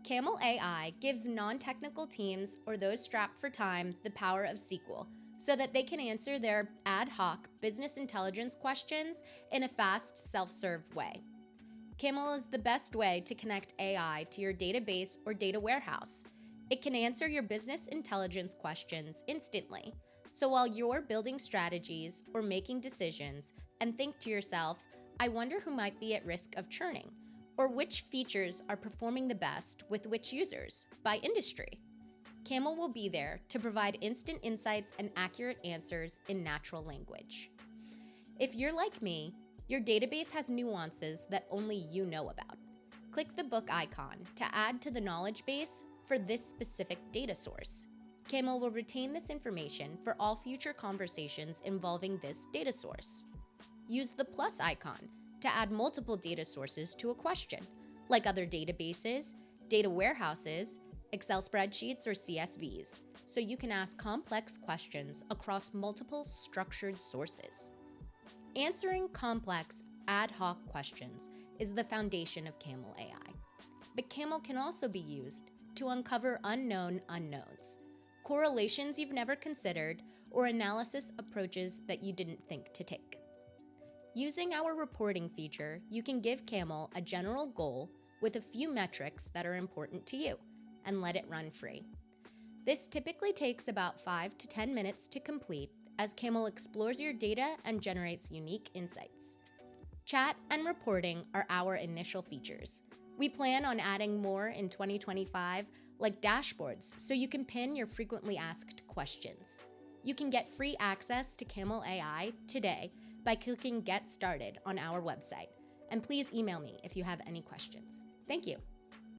camelAI gives non-technical teams or those strapped for time the power of SQL so that they can answer their ad hoc business intelligence questions in a fast, self-serve way. Camel is the best way to connect AI to your database or data warehouse. It can answer your business intelligence questions instantly. So while you're building strategies or making decisions and think to yourself, I wonder who might be at risk of churning, or which features are performing the best with which users by industry, Camel will be there to provide instant insights and accurate answers in natural language. If you're like me, your database has nuances that only you know about. Click the book icon to add to the knowledge base for this specific data source. Camel will retain this information for all future conversations involving this data source. Use the plus icon to add multiple data sources to a question, like other databases, data warehouses, Excel spreadsheets, or CSVs, so you can ask complex questions across multiple structured sources. Answering complex, ad hoc questions is the foundation of camelAI. But Camel can also be used to uncover unknown unknowns, correlations you've never considered, or analysis approaches that you didn't think to take. Using our reporting feature, you can give Camel a general goal with a few metrics that are important to you, and let it run free. This typically takes about 5 to 10 minutes to complete as Camel explores your data and generates unique insights. Chat and reporting are our initial features. We plan on adding more in 2025, like dashboards, so you can pin your frequently asked questions. You can get free access to camelAI today by clicking Get Started on our website. And please email me if you have any questions. Thank you.